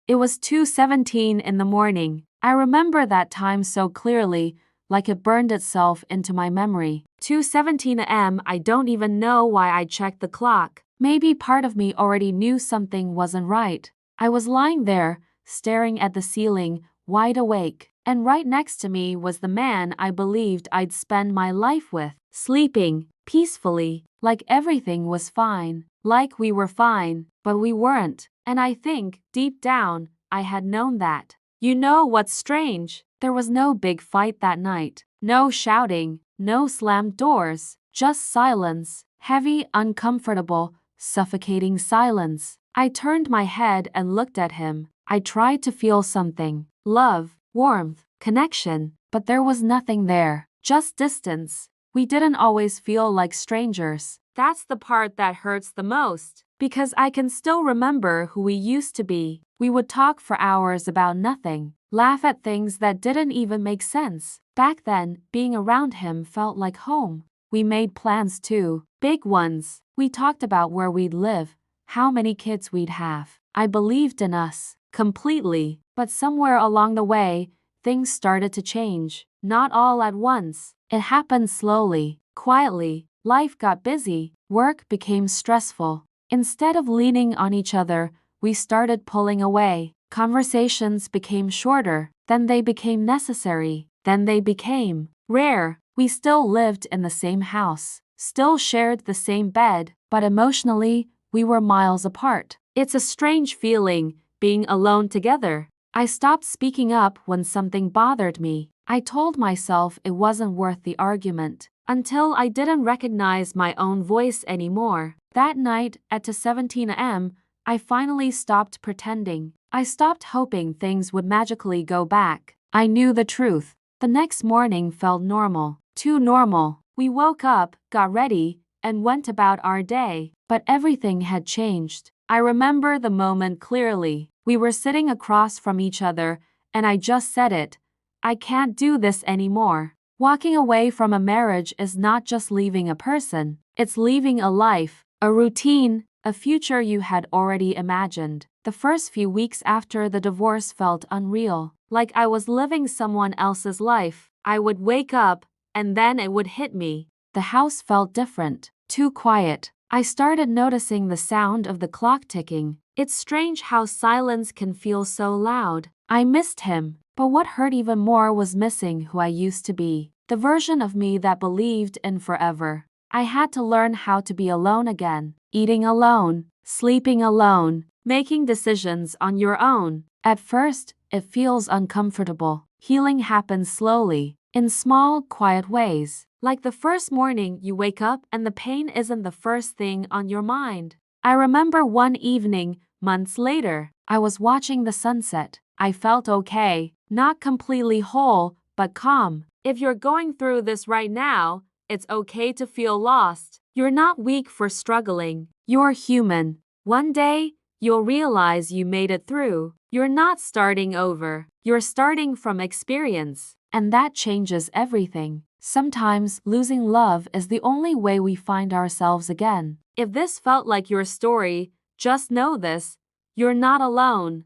It was 2:17 in the morning. I remember that time so clearly, like it burned itself into my memory. 2:17 a.m. I don't even know why I checked the clock. Maybe part of me already knew something wasn't right. I was lying there, staring at the ceiling, wide awake, and right next to me was the man I believed I'd spend my life with, sleeping peacefully, like everything was fine, like we were fine, but we weren't. And I think, deep down, I had known that. You know what's strange? There was no big fight that night. No shouting, no slammed doors, just silence, heavy, uncomfortable, suffocating silence. I turned my head and looked at him. I tried to feel something, love, warmth, connection, but there was nothing there, just distance. We didn't always feel like strangers. That's the part that hurts the most, because I can still remember who we used to be. We would talk for hours about nothing, laugh at things that didn't even make sense. Back then, being around him felt like home. We made plans too, big ones. We talked about where we'd live, how many kids we'd have. I believed in us, completely, but somewhere along the way, things started to change. Not all at once. It happened slowly, quietly. Life got busy, work became stressful. Instead of leaning on each other, we started pulling away. Conversations became shorter, then they became necessary, then they became rare. We still lived in the same house, still shared the same bed, but emotionally, we were miles apart. It's a strange feeling, being alone together. I stopped speaking up when something bothered me. I told myself it wasn't worth the argument, until I didn't recognize my own voice anymore. That night, at 2:17 a.m., I finally stopped pretending. I stopped hoping things would magically go back. I knew the truth. The next morning felt normal, too normal. We woke up, got ready, and went about our day, but everything had changed. I remember the moment clearly. We were sitting across from each other, and I just said it. I can't do this anymore. Walking away from a marriage is not just leaving a person, it's leaving a life, a routine, a future you had already imagined. The first few weeks after the divorce felt unreal, like I was living someone else's life. I would wake up, and then it would hit me. The house felt different, too quiet. I started noticing the sound of the clock ticking. It's strange how silence can feel so loud. I missed him, but what hurt even more was missing who I used to be, the version of me that believed in forever. I had to learn how to be alone again, eating alone, sleeping alone, making decisions on your own. At first, it feels uncomfortable. Healing happens slowly, in small, quiet ways. Like the first morning you wake up and the pain isn't the first thing on your mind. I remember one evening, months later, I was watching the sunset. I felt okay, not completely whole, but calm. If you're going through this right now, it's okay to feel lost. You're not weak for struggling. You're human. One day, you'll realize you made it through. You're not starting over. You're starting from experience. And that changes everything. Sometimes losing love is the only way we find ourselves again. If this felt like your story, just know this: you're not alone.